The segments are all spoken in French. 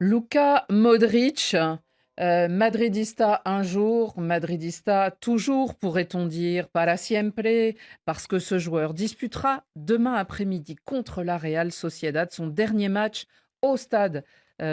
Luka Modric, madridista un jour, madridista toujours, pourrait-on dire, para siempre, parce que ce joueur disputera demain après-midi contre la Real Sociedad son dernier match au stade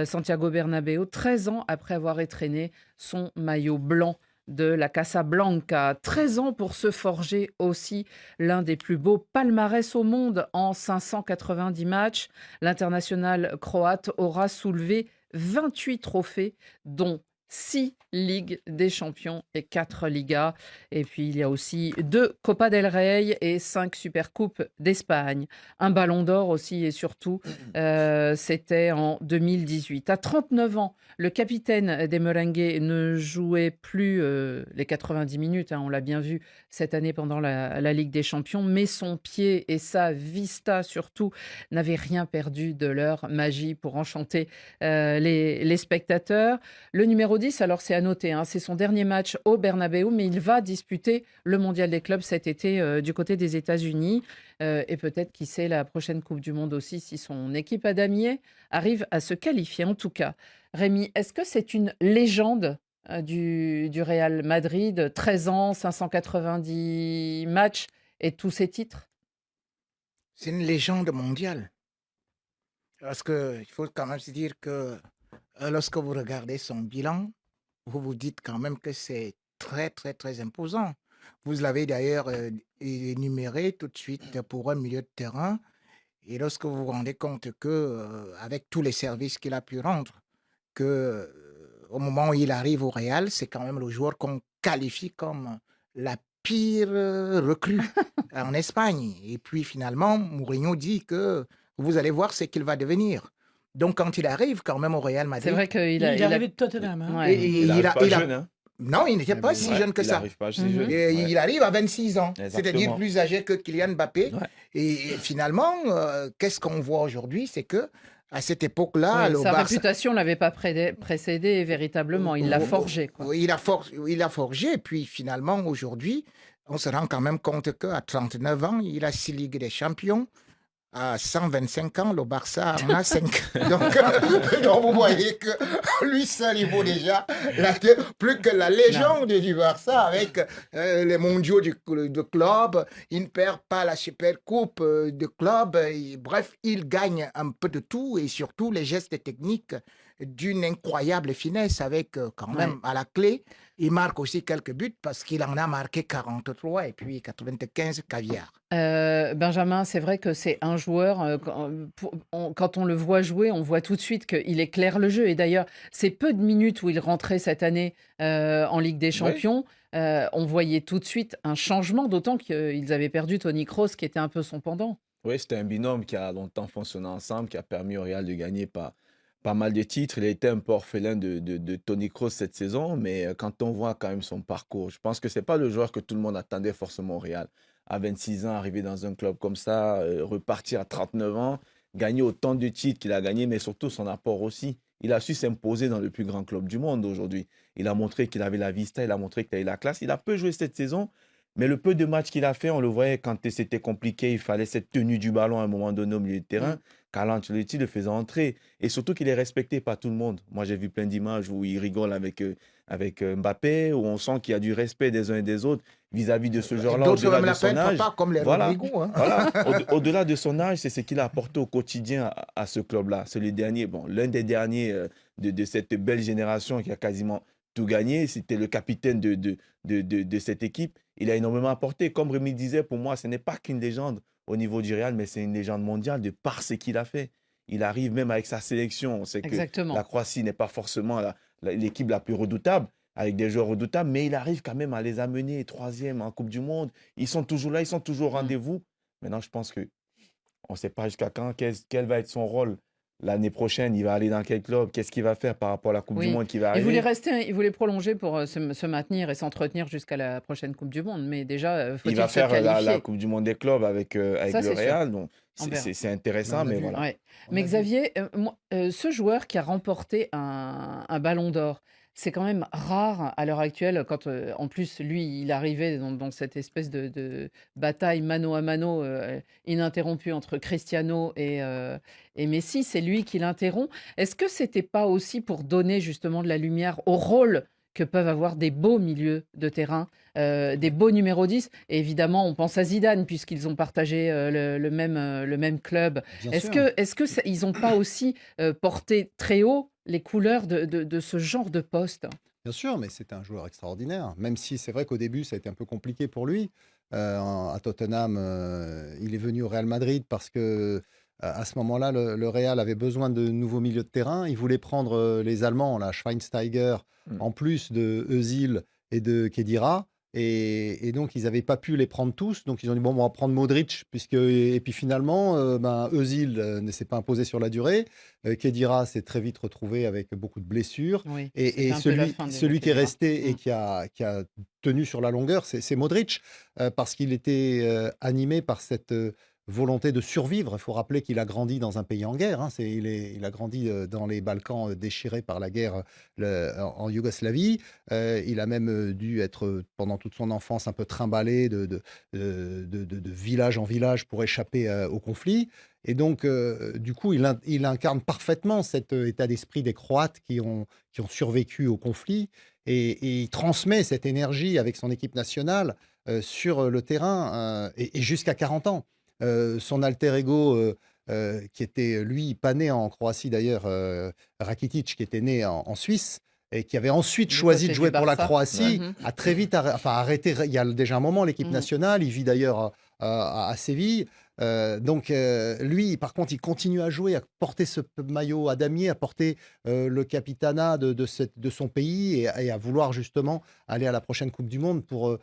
Santiago Bernabéu, 13 ans après avoir étrenné son maillot blanc de la Casablanca. 13 ans pour se forger aussi l'un des plus beaux palmarès au monde en 590 matchs. L'international croate aura soulevé 28 trophées, dont 6 Ligues des Champions et 4 Ligas. Et puis, il y a aussi 2 Copa del Rey et 5 Supercoupes d'Espagne. Un Ballon d'Or aussi et surtout, c'était en 2018. À 39 ans, le capitaine des Merengues ne jouait plus les 90 minutes, on l'a bien vu cette année pendant la Ligue des Champions, mais son pied et sa vista surtout n'avaient rien perdu de leur magie pour enchanter les spectateurs. Le numéro 10, alors c'est à noter, c'est son dernier match au Bernabéu, mais il va disputer le Mondial des clubs cet été du côté des États-Unis. Et peut-être, qui sait, la prochaine Coupe du Monde aussi, si son équipe à damier arrive à se qualifier. En tout cas, Rémi, est-ce que c'est une légende du Real Madrid, 13 ans, 590 matchs et tous ses titres? C'est une légende mondiale. Parce qu'il faut quand même se dire que lorsque vous regardez son bilan, vous vous dites quand même que c'est très, très, très imposant. Vous l'avez d'ailleurs énuméré tout de suite pour un milieu de terrain. Et lorsque vous vous rendez compte que, avec tous les services qu'il a pu rendre, que au moment où il arrive au Real, c'est quand même le joueur qu'on qualifie comme la pire recrue en Espagne. Et puis finalement, Mourinho dit que vous allez voir ce qu'il va devenir. Donc quand il arrive quand même au Real C'est Madrid, vrai qu'il Il a... est arrivé de Tottenham. Ouais. et Il arrive pas il a... jeune, hein? Non, il n'était pas Mais si bon, jeune que il ça. arrive pas si Mhm. jeune. Et Ouais. il arrive à 26 ans, c'est-à-dire Exactement. plus âgé que Kylian Mbappé. Ouais. Et finalement, qu'est-ce qu'on voit aujourd'hui? C'est que à cette époque-là, Oui, le sa Barça, réputation l'avait pas précédé véritablement. Il l'a forgé, quoi. oui, il a forgé. Et puis finalement, aujourd'hui, on se rend quand même compte qu'à 39 ans, il a 6 Ligues des Champions. À 125 ans, le Barça en a 5. Donc vous voyez que lui seul, il vaut déjà plus que la légende du Barça avec les mondiaux de club. Il ne perd pas la super coupe de club. Bref, il gagne un peu de tout et surtout les gestes techniques d'une incroyable finesse avec quand même à la clé. Il marque aussi quelques buts parce qu'il en a marqué 43 et puis 95 caviar. Benjamin, c'est vrai que c'est un joueur, quand on le voit jouer, on voit tout de suite qu'il éclaire le jeu. Et d'ailleurs, ces peu de minutes où il rentrait cette année en Ligue des Oui. Champions, on voyait tout de suite un changement, d'autant qu'ils avaient perdu Toni Kroos, qui était un peu son pendant. Oui, c'était un binôme qui a longtemps fonctionné ensemble, qui a permis au Real de gagner pas mal de titres. Il a été un peu orphelin de Toni Kroos cette saison, mais quand on voit quand même son parcours, je pense que c'est pas le joueur que tout le monde attendait forcément au Real. À 26 ans, arriver dans un club comme ça, repartir à 39 ans, gagner autant de titres qu'il a gagné, mais surtout son apport aussi. Il a su s'imposer dans le plus grand club du monde aujourd'hui. Il a montré qu'il avait la vista, il a montré qu'il avait la classe. Il a peu joué cette saison, mais le peu de matchs qu'il a fait, on le voyait quand c'était compliqué, il fallait cette tenue du ballon à un moment donné au milieu de terrain. Carlo Ancelotti le faisait entrer. Et surtout qu'il est respecté par tout le monde. Moi, j'ai vu plein d'images où il rigole avec Mbappé, où on sent qu'il y a du respect des uns et des autres vis-à-vis de ce joueur-là, D'autres au-delà même de son l'appellent âge. papa comme les Voilà. Rodrigo. Hein. Voilà. Au-delà de son âge, c'est ce qu'il a apporté au quotidien à ce club-là. C'est le dernier, bon, l'un des derniers de cette belle génération qui a quasiment tout gagné. C'était le capitaine de cette équipe. Il a énormément apporté. Comme Rémi disait, pour moi, ce n'est pas qu'une légende au niveau du Real, mais c'est une légende mondiale de par ce qu'il a fait. Il arrive même avec sa sélection. On sait que Exactement. la Croatie n'est pas forcément l'équipe la plus redoutable, avec des joueurs redoutables, mais il arrive quand même à les amener troisième en Coupe du Monde. Ils sont toujours là, ils sont toujours au rendez-vous. Maintenant, je pense qu'on ne sait pas jusqu'à quand, quel va être son rôle. L'année prochaine, il va aller dans quel club? Qu'est-ce qu'il va faire par rapport à la Coupe du Oui, Monde qui va il voulait arriver? rester, il voulait prolonger pour se maintenir et s'entretenir jusqu'à la prochaine Coupe du Monde. Mais déjà, Il faut-il va se faire la qualifier? Coupe du Monde des clubs avec Ça, le c'est sûr. Real. Donc, On verra. c'est intéressant, On l'a mais vu. voilà. Ouais. On Mais l'a vu. Xavier, ce joueur qui a remporté un ballon d'or, c'est quand même rare à l'heure actuelle, quand en plus, lui, il arrivait dans cette espèce de bataille mano à mano ininterrompue entre Cristiano et Messi. C'est lui qui l'interrompt. Est-ce que c'était pas aussi pour donner justement de la lumière au rôle que peuvent avoir des beaux milieux de terrain, des beaux numéros 10? Et évidemment, on pense à Zidane, puisqu'ils ont partagé le même club. Bien Est-ce sûr. ils n'ont pas aussi porté très haut les couleurs de ce genre de poste? Bien sûr, mais c'était un joueur extraordinaire. Même si c'est vrai qu'au début, ça a été un peu compliqué pour lui. À Tottenham, il est venu au Real Madrid parce que à ce moment-là, le Real avait besoin de nouveaux milieux de terrain. Il voulait prendre les Allemands, là, Schweinsteiger, Mm. en plus de Özil et de Khedira. Et donc, ils n'avaient pas pu les prendre tous. Donc, ils ont dit, bon, on va prendre Modric. Et puis finalement, Özil ne s'est pas imposé sur la durée. Khedira s'est très vite retrouvé avec beaucoup de blessures. Oui, Et c'était un peu la fin de celui qui est Khedira. resté et qui a tenu sur la longueur, c'est Modric, parce qu'il était animé par cette volonté de survivre. Il faut rappeler qu'il a grandi dans un pays en guerre, hein. Il a grandi dans les Balkans déchirés par la guerre en Yougoslavie. Il a même dû être, pendant toute son enfance, un peu trimballé de village en village pour échapper au conflit. Et donc, du coup, il incarne parfaitement cet état d'esprit des Croates qui ont survécu au conflit et il transmet cette énergie avec son équipe nationale sur le terrain et jusqu'à 40 ans. Son alter ego, qui était, lui, pas né en Croatie d'ailleurs, Rakitic, qui était né en Suisse et qui avait ensuite Du choisi côté de du jouer pour la Barça. Croatie, Mhm. a très vite arrêté. Il y a déjà un moment l'équipe Mhm. nationale. Il vit d'ailleurs à Séville. Donc, lui, par contre, il continue à jouer, à porter ce maillot à damier, à porter le capitanat de son pays et à vouloir justement aller à la prochaine Coupe du Monde pour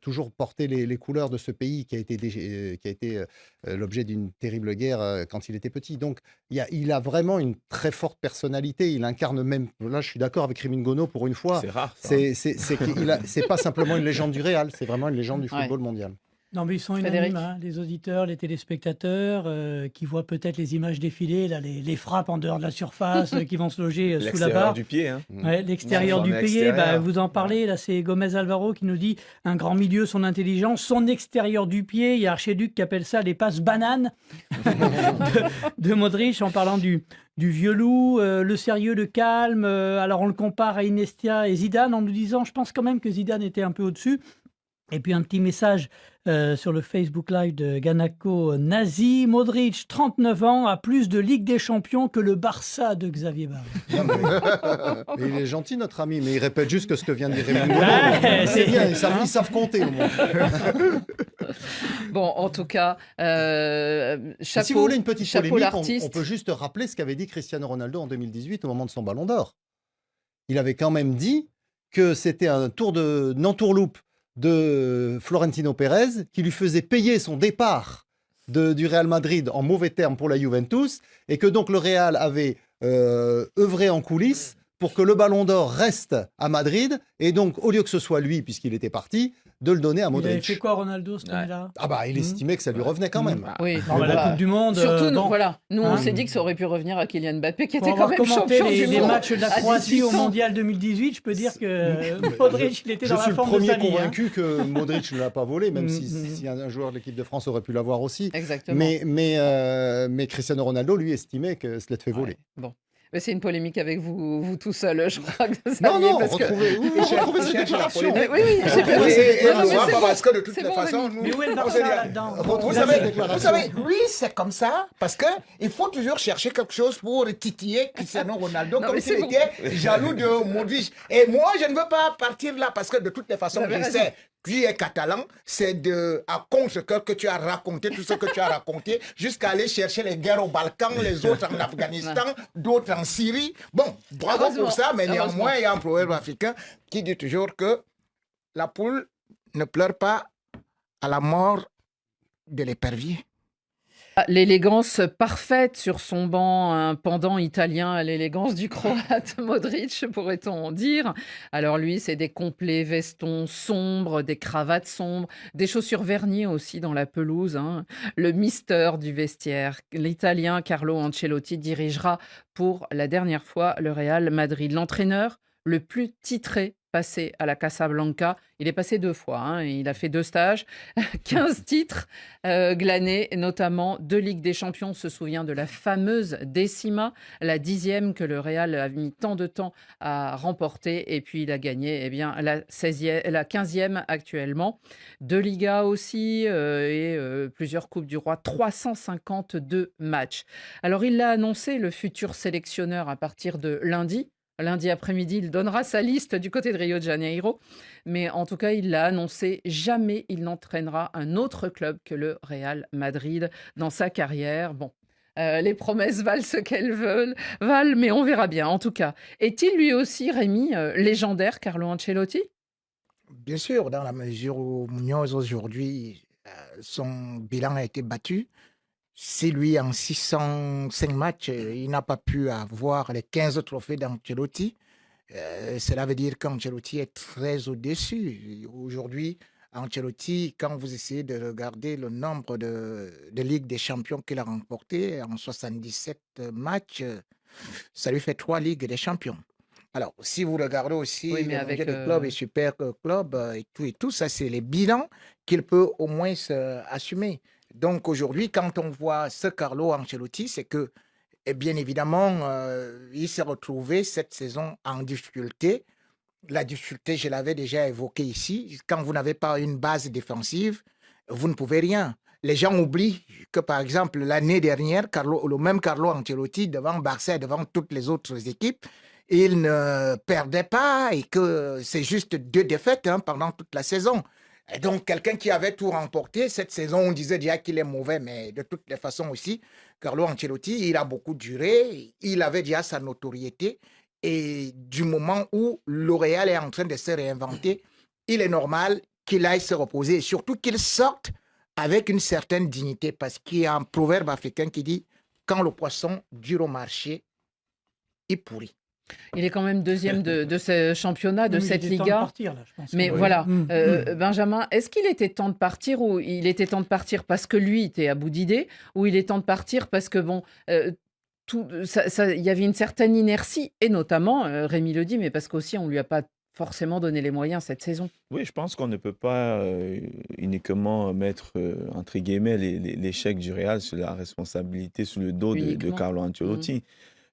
toujours porter les couleurs de ce pays qui a été l'objet d'une terrible guerre quand il était petit. Donc, il a vraiment une très forte personnalité. Il incarne même, là, je suis d'accord avec Rémi Ngono pour une fois, C'est rare, ça. Hein. c'est pas simplement une légende du Real, c'est vraiment une légende du Ouais. football mondial. Non, mais ils sont Frédéric. unanimes, hein, les auditeurs, les téléspectateurs, qui voient peut-être les images défiler, là, les frappes en dehors de la surface, qui vont se loger sous la L'extérieur barre. du pied. Hein. Ouais, l'extérieur Dans du le pied, extérieur. vous en parlez, là c'est Gomez Alvaro qui nous dit un grand milieu, son intelligence, son extérieur du pied. Il y a Archiduc qui appelle ça les passes bananes de Modric en parlant du vieux loup, le sérieux, le calme. Alors on le compare à Iniesta et Zidane en nous disant, je pense quand même que Zidane était un peu au-dessus. Et puis un petit message sur le Facebook Live de Ganako Nazi. Modric, 39 ans, a plus de Ligue des Champions que le Barça de Xavier Barré. Mais il est gentil, notre ami, mais il répète juste que ce que vient de dire Rémi Ngono. Ouais, C'est bien, ils savent compter au moins. Bon, en tout cas, chapeau, Si vous voulez une petite chapeau polémique, l'artiste. on peut juste rappeler ce qu'avait dit Cristiano Ronaldo en 2018 au moment de son Ballon d'Or. Il avait quand même dit que c'était une entourloupe de Florentino Pérez qui lui faisait payer son départ du Real Madrid en mauvais termes pour la Juventus et que donc le Real avait œuvré en coulisses pour que le Ballon d'Or reste à Madrid et donc au lieu que ce soit lui, puisqu'il était parti, de le donner à Il avait fait Modric. quoi Ronaldo cette Ouais. année-là? Ah bah il estimait que ça lui revenait quand même. Oui, Non, mais la voilà. Coupe du Monde. Surtout, nous, bon, voilà. Nous, on Hein. s'est dit que ça aurait pu revenir à Kylian Mbappé, qui pour était quand avoir même commenté champion du les monde matchs de la à Croatie 18 au ans. Mondial 2018, je peux dire que Modric, il était Je dans suis la le forme de premier sa vie. hein. convaincu que Modric ne l'a pas volé, même Mm, si un joueur de l'équipe de France aurait pu l'avoir aussi. Exactement. Mais Cristiano Ronaldo, lui, estimait que cela te fait voler. Ouais, bon. Mais c'est une polémique avec vous tout seul, je crois que ça Non, y est, non, parce que... retrouvez cette cherche la déclaration. polémique. Oui, oui, j'ai bien Oui, vu. et Non, non, on mais va c'est pas, bon. parce que de toute C'est bon, façon, Rémi. nous, Mais où est le on Barça sait bien. là-dedans? Vous Vous savez, avez- vous savez, oui, c'est comme ça, parce que il faut toujours chercher quelque chose pour titiller Cristiano Ronaldo, Non, comme mais s'il c'est bon. était jaloux de Modric. Et moi, je ne veux pas partir là, parce que de toutes les façons, Vous avez je raison. sais, tu es catalan, c'est à contre-cœur que tu as raconté, tout ce que tu as raconté, jusqu'à aller chercher les guerres au Balkan, les autres en Afghanistan, d'autres en Syrie. Bon, bravo Heureusement. pour ça, mais Heureusement. néanmoins, il y a un proverbe africain qui dit toujours que la poule ne pleure pas à la mort de l'épervier. L'élégance parfaite sur son banc, un pendant italien à l'élégance du croate Modric, pourrait-on dire. Alors lui, c'est des complets vestons sombres, des cravates sombres, des chaussures vernies aussi dans la pelouse, hein. Le mister du vestiaire, l'Italien Carlo Ancelotti dirigera pour la dernière fois le Real Madrid. L'entraîneur le plus titré passé à la Casablanca. Il est passé 2 fois, hein, il a fait 2 stages, 15 titres glanés, notamment 2 Ligues des Champions. On se souvient de la fameuse décima, la 10e que le Real a mis tant de temps à remporter. Et puis il a gagné la 15e actuellement. 2 Ligas aussi et plusieurs Coupes du Roi. 352 matchs. Alors il l'a annoncé, le futur sélectionneur, à partir de lundi. Lundi après-midi, il donnera sa liste du côté de Rio de Janeiro. Mais en tout cas, il l'a annoncé, jamais il n'entraînera un autre club que le Real Madrid dans sa carrière. Bon, les promesses valent ce qu'elles valent, mais on verra bien. En tout cas, est-il lui aussi, Rémi, légendaire, Carlo Ancelotti? Bien sûr, dans la mesure où Munoz aujourd'hui, son bilan a été battu. Si lui, en 605 matchs, il n'a pas pu avoir les 15 trophées d'Ancelotti, cela veut dire qu'Ancelotti est très au-dessus. Aujourd'hui, Ancelotti, quand vous essayez de regarder le nombre de Ligue des Champions qu'il a remporté en 77 matchs, ça lui fait 3 Ligues des Champions. Alors, si vous regardez Oui, aussi mais les avec... mondiaux des clubs et super clubs et tout, ça, c'est les bilans qu'il peut au moins assumer. Donc, aujourd'hui, quand on voit ce Carlo Ancelotti, c'est que, bien évidemment, il s'est retrouvé cette saison en difficulté. La difficulté, je l'avais déjà évoqué ici. Quand vous n'avez pas une base défensive, vous ne pouvez rien. Les gens oublient que, par exemple, l'année dernière, le même Carlo Ancelotti, devant Barça et devant toutes les autres équipes, il ne perdait pas et que c'est juste 2 défaites pendant toute la saison. Et donc, quelqu'un qui avait tout remporté cette saison, on disait déjà qu'il est mauvais, mais de toutes les façons aussi, Carlo Ancelotti, il a beaucoup duré, il avait déjà sa notoriété. Et du moment où L'Oréal est en train de se réinventer, il est normal qu'il aille se reposer et surtout qu'il sorte avec une certaine dignité parce qu'il y a un proverbe africain qui dit « Quand le poisson dure au marché, il pourrit ». Il est quand même deuxième de ce championnat, de Oui, mais il cette était temps de Liga. partir, là, je pense. Mais Oui. voilà, Mm. Benjamin, est-ce qu'il était temps de partir ou il était temps de partir parce que lui était à bout d'idées ou il est temps de partir parce que bon, il y avait une certaine inertie et notamment, Rémi le dit, mais parce qu'aussi on lui a pas forcément donné les moyens cette saison. Oui, je pense qu'on ne peut pas uniquement mettre, entre guillemets, l'échec du Real sur la responsabilité, sur le dos de Uniquement. Carlo Ancelotti.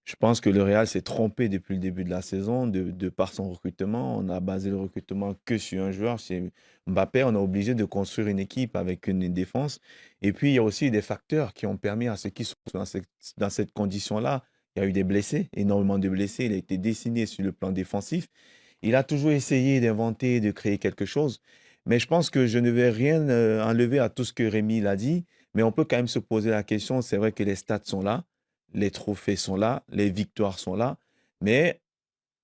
Je pense que le Real s'est trompé depuis le début de la saison, de par son recrutement. On a basé le recrutement que sur un joueur, c'est Mbappé. On a obligé de construire une équipe avec une défense. Et puis, il y a aussi des facteurs qui ont permis à ceux qui sont dans cette condition-là. Il y a eu des blessés, énormément de blessés. Il a été dessiné sur le plan défensif. Il a toujours essayé d'inventer, de créer quelque chose. Mais je pense que je ne vais rien enlever à tout ce que Rémi l'a dit. Mais on peut quand même se poser la question. C'est vrai que les stats sont là, les trophées sont là, les victoires sont là. Mais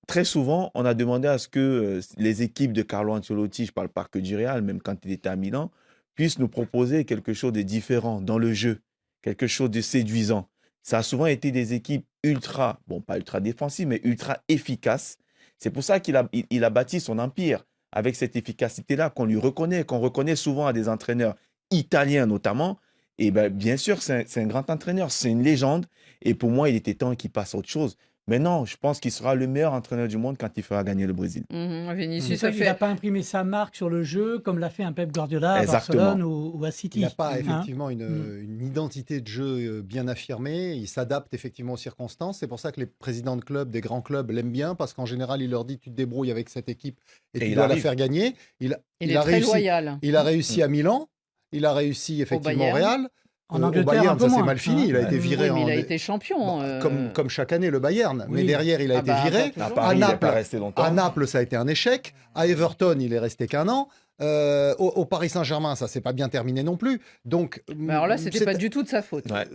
très souvent, on a demandé à ce que les équipes de Carlo Ancelotti, je ne parle pas que du Real, même quand il était à Milan, puissent nous proposer quelque chose de différent dans le jeu, quelque chose de séduisant. Ça a souvent été des équipes ultra, bon, pas ultra défensives, mais ultra efficaces. C'est pour ça qu'il a bâti son empire avec cette efficacité-là qu'on lui reconnaît, qu'on reconnaît souvent à des entraîneurs italiens notamment. Et bien sûr, c'est un grand entraîneur, c'est une légende. Et pour moi, il était temps qu'il passe à autre chose. Mais non, je pense qu'il sera le meilleur entraîneur du monde quand il fera gagner le Brésil. C'est Vinicius ça a qu'il n'a fait... pas imprimé sa marque sur le jeu comme l'a fait un Pep Guardiola à Exactement. Barcelone ou à City. Il n'a pas Hein. effectivement une identité de jeu bien affirmée. Il s'adapte effectivement aux circonstances. C'est pour ça que les présidents de clubs, des grands clubs, l'aiment bien parce qu'en général, il leur dit tu te débrouilles avec cette équipe et tu il dois la arrive. faire gagner. Il est a très réussi. loyal. Il a réussi à Milan. Il a réussi effectivement au Bayern. Real. En Au Angleterre, Bayern, un peu ça s'est moins, mal fini. Il a hein. été viré Oui, mais il a en. été champion. Bon, comme chaque année, le Bayern. Mais Oui. derrière, il a Ah été bah, viré. pas À toujours. Paris, il n'est Naples. pas resté longtemps. À Naples, ça a été un échec. À Everton, il est resté qu'un an. Au Paris Saint-Germain, ça s'est pas bien terminé non plus. Donc, Mais alors là, c'était pas du tout de sa faute. Ouais.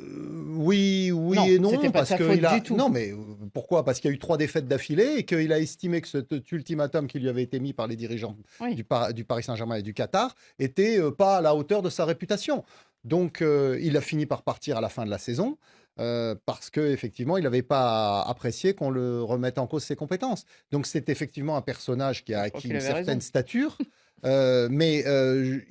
oui Non, et non, c'était pas de parce sa que faute il a. du tout. Non, mais pourquoi? Parce qu'il y a eu 3 défaites d'affilée et qu'il a estimé que cet ultimatum qui lui avait été mis par les dirigeants Oui. du Paris Saint-Germain et du Qatar était pas à la hauteur de sa réputation. Donc, il a fini par partir à la fin de la saison. Parce qu'effectivement, il n'avait pas apprécié qu'on le remette en cause ses compétences. Donc, c'est effectivement un personnage qui a Je crois acquis qu'il une avait certaine raison. stature, mais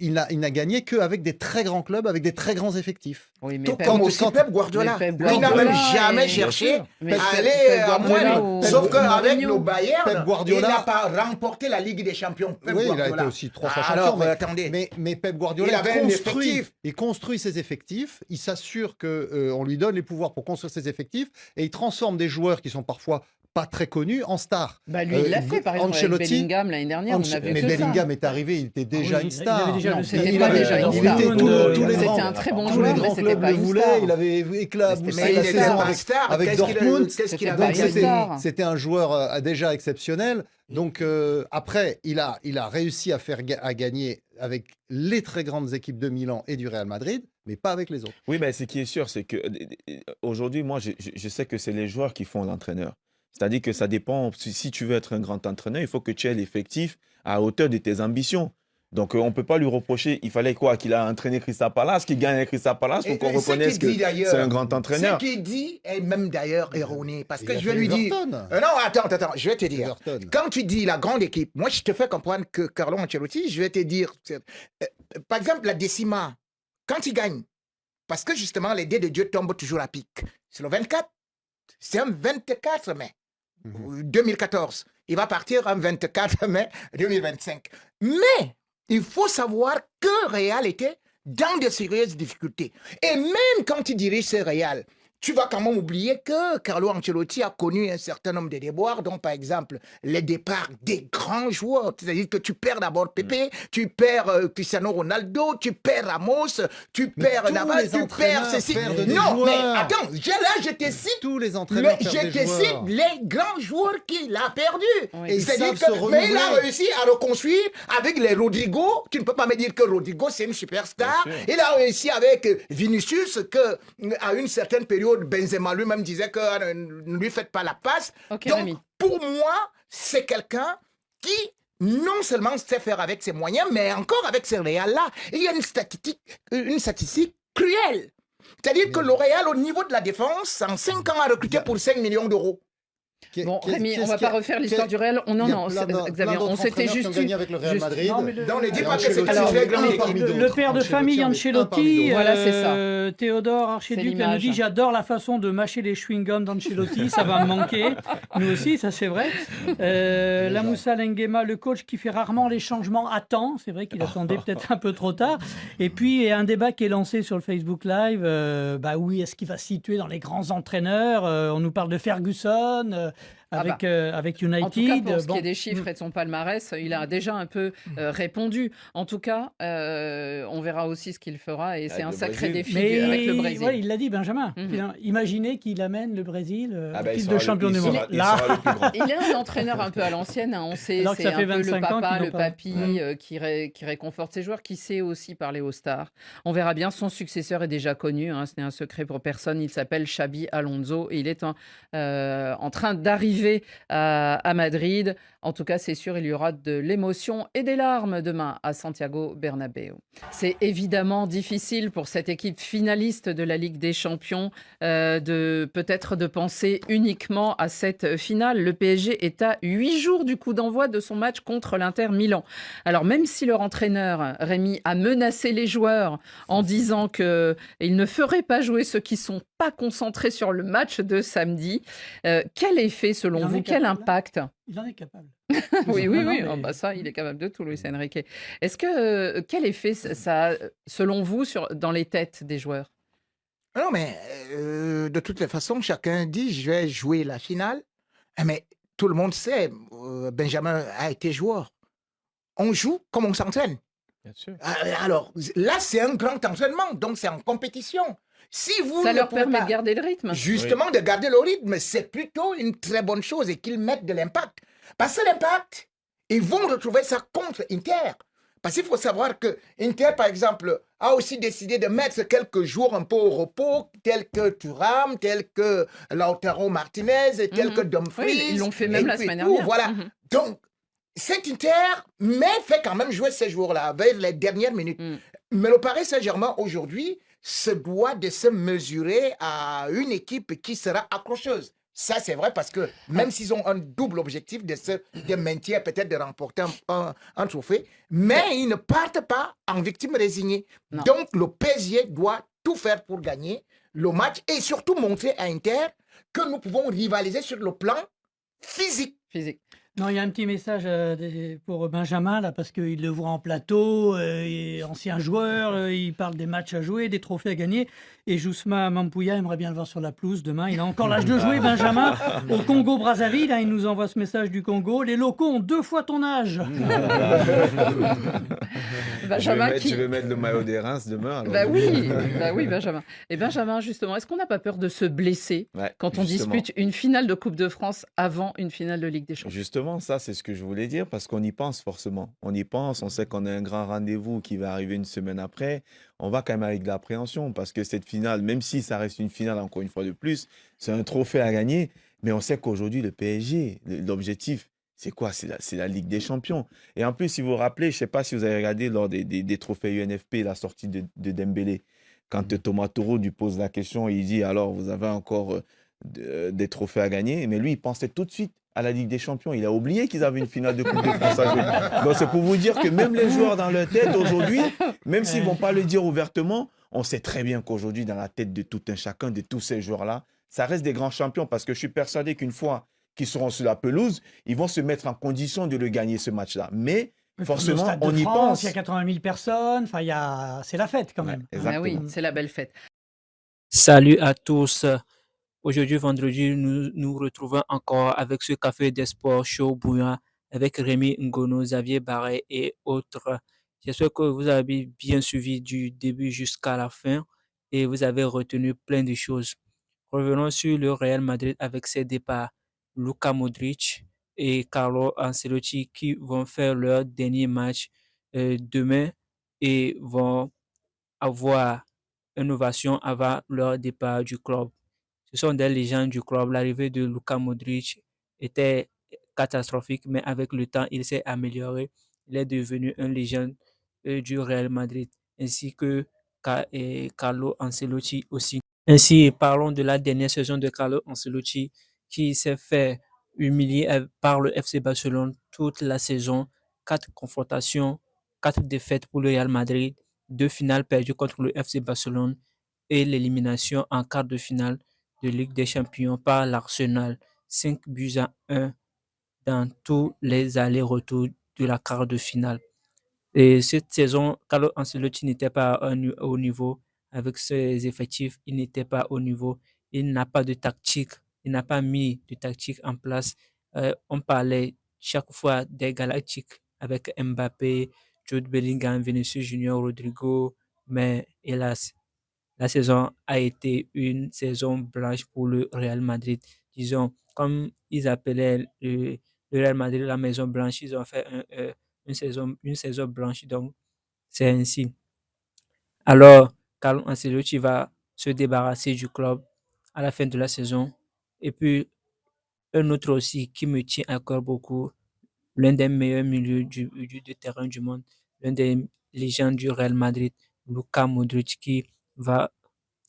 il n'a gagné qu'avec des très grands clubs, avec des très grands effectifs. Oui, mais Tout Pep, comme quand- aussi quand- Pep Guardiola. mais Pep Lui, il n'a même Guardiola jamais et- cherché mais à Pep- aller Pep à Guardiola moindre. ou- Sauf ou qu'avec Mourinho. le Bayern, Pep Guardiola- il n'a pas remporté la Ligue des Champions. Pep Oui, il a Guardiola. été aussi 3 fois Alors, champion. Mais, attendez. mais Pep Il Guardiola avait un effectif. il construit ses effectifs, il s'assure qu'on lui donne les pouvoirs pour construire ses effectifs et il transforme des joueurs qui sont parfois pas très connus en stars. Bah, lui, il l'a fait, par exemple, avec Ancelotti- Bellingham l'année dernière. On avait mais que ça. Bellingham est arrivé, il était déjà Oui, une il star. avait déjà Non, le c'était il pas avait- déjà une il star. était tous les C'était grands- un très bon tous joueur, les mais grands c'était clubs pas le une voulaient, star. il avait éclaboussé Mais Mais la il c'est n'était saison pas pas star. avec Qu'est-ce qu'il Dortmund. qu'est-ce qu'il C'était avait pas Donc une gagné star. c'était un joueur déjà exceptionnel. Donc après, il a réussi à gagner avec les très grandes équipes de Milan et du Real Madrid, mais pas avec les autres. Oui, mais ce qui est sûr, c'est que aujourd'hui, moi, je sais que c'est les joueurs qui font l'entraîneur. C'est-à-dire que ça dépend. Si tu veux être un grand entraîneur, il faut que tu aies l'effectif à hauteur de tes ambitions. Donc, on ne peut pas lui reprocher. Il fallait quoi? Qu'il a entraîné Crystal Palace, qu'il gagne avec Crystal Palace pour qu'on Et ce reconnaisse qu'il dit que d'ailleurs, c'est un grand entraîneur. Ce qu'il dit est même d'ailleurs erroné. Parce que Il a je vais fait lui dire. Everton. Non, attends, je vais te dire. Everton. Quand tu dis la grande équipe, moi je te fais comprendre que Carlo Ancelotti, je vais te dire, par exemple la Décima, quand il gagne, parce que justement les dés de Dieu tombent toujours à pic. C'est le 24, c'est un 24 mai 2014. Il va partir un 24 mai 2025. Mais il faut savoir que Real était dans de sérieuses difficultés. Et même quand il dirige ce Real, tu vas quand même oublier que Carlo Ancelotti a connu un certain nombre de déboires, dont par exemple les départs des grands joueurs. C'est-à-dire que tu perds d'abord Pepe, tu perds Cristiano Ronaldo, tu perds Ramos, tu perds tous Navas, les tu perds entraîneurs ceci. perdent des Non, mais joueurs. attends, là je te cite Tous les entraîneurs perdent je des te joueurs. cite les grands joueurs qu'il a perdus. Oui. Et ils C'est-à-dire savent se que, mais il a renouveler. réussi à reconstruire avec les Rodrigo. Tu ne peux pas me dire que Rodrigo, c'est une superstar. Bien sûr. Il a réussi avec Vinicius, que à une certaine période, Benzema lui-même disait que ne lui faites pas la passe. Ok, Donc, Rémi. pour moi, c'est quelqu'un qui non seulement sait faire avec ses moyens, mais encore avec ces Real-là. Il y a une statistique cruelle. C'est-à-dire que le Real, au niveau de la défense, en 5 ans, a recruté pour 5 millions d'euros. Bon, Rémi, on va pas refaire l'histoire du Réel. Il y a Non, plein Xavier, on s'était qui ont juste gagné eu. avec le Real juste- Madrid. Non, mais le- Donc, ne dis Et pas que c'est Ancelotti une en très est grande un équipe. parmi le d'autres. père de famille en est un parmi Ancelotti, d'autres. Voilà, c'est ça. Théodore Archiduc, C'est elle nous l'image. dit j'adore la façon de mâcher les chewing-gums d'Ancelotti, ça va me manquer. Nous aussi, ça c'est vrai. La Moussa Lenguema, le coach qui fait rarement les changements à temps, c'est vrai qu'il attendait peut-être un peu trop tard. Et puis il y a un débat qui est lancé sur le Facebook Live. Bah oui, est-ce qu'il va se situer dans les grands entraîneurs? On nous parle de Ferguson. Avec United. En tout cas, pour ce qui Bon. est des chiffres et de son palmarès, il a déjà un peu répondu. En tout cas, on verra aussi ce qu'il fera et c'est Avec un le sacré Brésil. défi Mais avec le Brésil. ouais, il l'a dit, Benjamin. Mhm. Imaginez qu'il amène le Brésil Ah au ben, il titre sera de champion il du monde. sera- il Là, sera le plus grand. Il est un entraîneur un peu à l'ancienne, hein, on sait, Alors que c'est ça fait un peu le 25 ans papa, qu'ils le n'ont pas. papy qui réconforte ses joueurs, qui sait aussi parler aux stars. On verra bien, son successeur est déjà connu, hein, ce n'est un secret pour personne, il s'appelle Xabi Alonso et il est en train d'arriver à Madrid. En tout cas, c'est sûr, il y aura de l'émotion et des larmes demain à Santiago Bernabéu. C'est évidemment difficile pour cette équipe finaliste de la Ligue des Champions peut-être de penser uniquement à cette finale. Le PSG est à 8 jours du coup d'envoi de son match contre l'Inter Milan. Alors même si leur entraîneur, Rémi, a menacé les joueurs en disant qu'il ne ferait pas jouer ceux qui ne sont pas concentrés sur le match de samedi, quel effet Il selon en vous, est quel capable, impact? il en est capable. Oui, Non, oui. mais- Oh, bah ça, il est capable de tout, Luis Enrique. Est-ce que quel effet ça a, selon vous, dans les têtes des joueurs? Non, mais de toutes les façons, chacun dit je vais jouer la finale. Mais tout le monde sait, Benjamin a été joueur. On joue comme on s'entraîne. Bien sûr. Alors là, c'est un grand entraînement, donc c'est en compétition. Si vous Ça ne leur pouvez permet pas- de garder le rythme. Justement, de garder le rythme, c'est plutôt une très bonne chose et qu'ils mettent de l'impact. Parce que l'impact, ils vont retrouver ça contre Inter. Parce qu'il faut savoir que Inter, par exemple, a aussi décidé de mettre quelques jours un peu au repos, tels que Thuram, tels que Lautaro Martinez, tels que Dumfries. Oui, ils l'ont fait même et la puis semaine tout, dernière. Voilà. Mhm. Donc, cet Inter, mais fait quand même jouer ces joueurs-là vers les dernières minutes. Mm. Mais le Paris Saint-Germain, aujourd'hui, se doit de se mesurer à une équipe qui sera accrocheuse. Ça, c'est vrai parce que même s'ils ont un double objectif de maintien, peut-être de remporter un trophée, mais ils ne partent pas en victime résignée. Non. Donc, le PSG doit tout faire pour gagner le match et surtout montrer à Inter que nous pouvons rivaliser sur le plan physique. Physique. Non, il y a un petit message pour Benjamin, là, parce qu'il le voit en plateau, il est ancien joueur, il parle des matchs à jouer, des trophées à gagner. Et Jousma Mampouya aimerait bien le voir sur la pelouse demain. Il a encore l'âge de jouer, Benjamin, au Congo-Brazzaville. Hein, il nous envoie ce message du Congo. Les locaux ont 2 fois ton âge. Benjamin Je vais mettre le maillot des Reims demain. alors. Bah oui, Benjamin. Et Benjamin, justement, est-ce qu'on n'a pas peur de se blesser Ouais, quand on justement. dispute une finale de Coupe de France avant une finale de Ligue des Champions? Justement, ça, c'est ce que je voulais dire parce qu'on y pense forcément. On y pense, on sait qu'on a un grand rendez-vous qui va arriver une semaine après. On va quand même avec de l'appréhension parce que cette finale, même si ça reste une finale, encore une fois de plus, c'est un trophée à gagner. Mais on sait qu'aujourd'hui, le PSG, l'objectif, c'est quoi? C'est la Ligue des Champions. Et en plus, si vous vous rappelez, je ne sais pas si vous avez regardé lors des trophées UNFP, la sortie de Dembélé, quand Thomas Tuchel lui pose la question, il dit alors, vous avez encore des trophées à gagner. Mais lui, il pensait tout de suite à la Ligue des Champions. Il a oublié qu'ils avaient une finale de Coupe de France à jouer. Donc, c'est pour vous dire que même les joueurs dans leur tête aujourd'hui, même s'ils ne vont pas le dire ouvertement, on sait très bien qu'aujourd'hui, dans la tête de tout un chacun, de tous ces joueurs-là, ça reste des grands champions parce que je suis persuadé qu'une fois qu'ils seront sur la pelouse, ils vont se mettre en condition de le gagner ce match-là. Mais Au forcément, Stade de on y France, pense. il y a 80 000 personnes. Enfin, c'est la fête quand Ouais, même. Ah oui, exactement. c'est la belle fête. Salut à tous. Aujourd'hui, vendredi, nous nous retrouvons encore avec ce café des sports chaud bouillant avec Rémi Ngono, Xavier Barret et autres. J'espère que vous avez bien suivi du début jusqu'à la fin et vous avez retenu plein de choses. Revenons sur le Real Madrid avec ses départs. Luka Modric et Carlo Ancelotti qui vont faire leur dernier match demain et vont avoir une ovation avant leur départ du club. Ce sont des légendes du club. L'arrivée de Luka Modric était catastrophique, mais avec le temps, il s'est amélioré. Il est devenu une légende du Real Madrid, ainsi que Carlo Ancelotti aussi. Ainsi, parlons de la dernière saison de Carlo Ancelotti qui s'est fait humilier par le FC Barcelone toute la saison. 4 confrontations, 4 défaites pour le Real Madrid, 2 finales perdues contre le FC Barcelone et l'élimination en quart de finale de Ligue des Champions par l'Arsenal, 5 buts à 1 dans tous les allers-retours de la quart de finale. Et cette saison, Carlo Ancelotti n'était pas au niveau avec ses effectifs, il n'était pas au niveau, il n'a pas de tactique, il n'a pas mis de tactique en place. On parlait chaque fois des Galactiques avec Mbappé, Jude Bellingham, Vinicius Junior, Rodrigo, mais hélas, la saison a été une saison blanche pour le Real Madrid. Disons, comme ils appelaient le Real Madrid la maison blanche, ils ont fait une saison blanche, donc c'est ainsi. Alors, Carlo Ancelotti va se débarrasser du club à la fin de la saison. Et puis, un autre aussi qui me tient à cœur beaucoup, l'un des meilleurs milieux de terrain du monde, l'un des légendes du Real Madrid, Luka Modric, qui va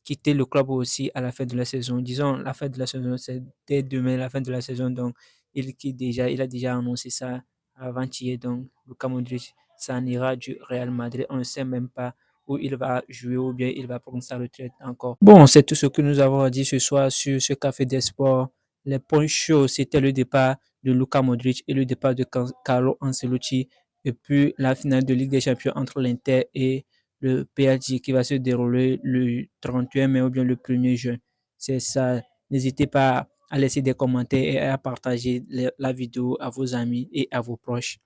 quitter le club aussi à la fin de la saison. Disons, la fin de la saison, c'est dès demain, la fin de la saison. Donc, il a déjà annoncé ça avant-hier. Donc, Luka Modric s'en ira du Real Madrid. On ne sait même pas où il va jouer ou bien il va prendre sa retraite encore. Bon, c'est tout ce que nous avons dit ce soir sur ce Café des Sports. Les points chauds, c'était le départ de Luka Modric et le départ de Carlo Ancelotti. Et puis, la finale de Ligue des Champions entre l'Inter et le PSG qui va se dérouler le 31 mai ou bien le 1er juin. C'est ça. N'hésitez pas à laisser des commentaires et à partager la vidéo à vos amis et à vos proches.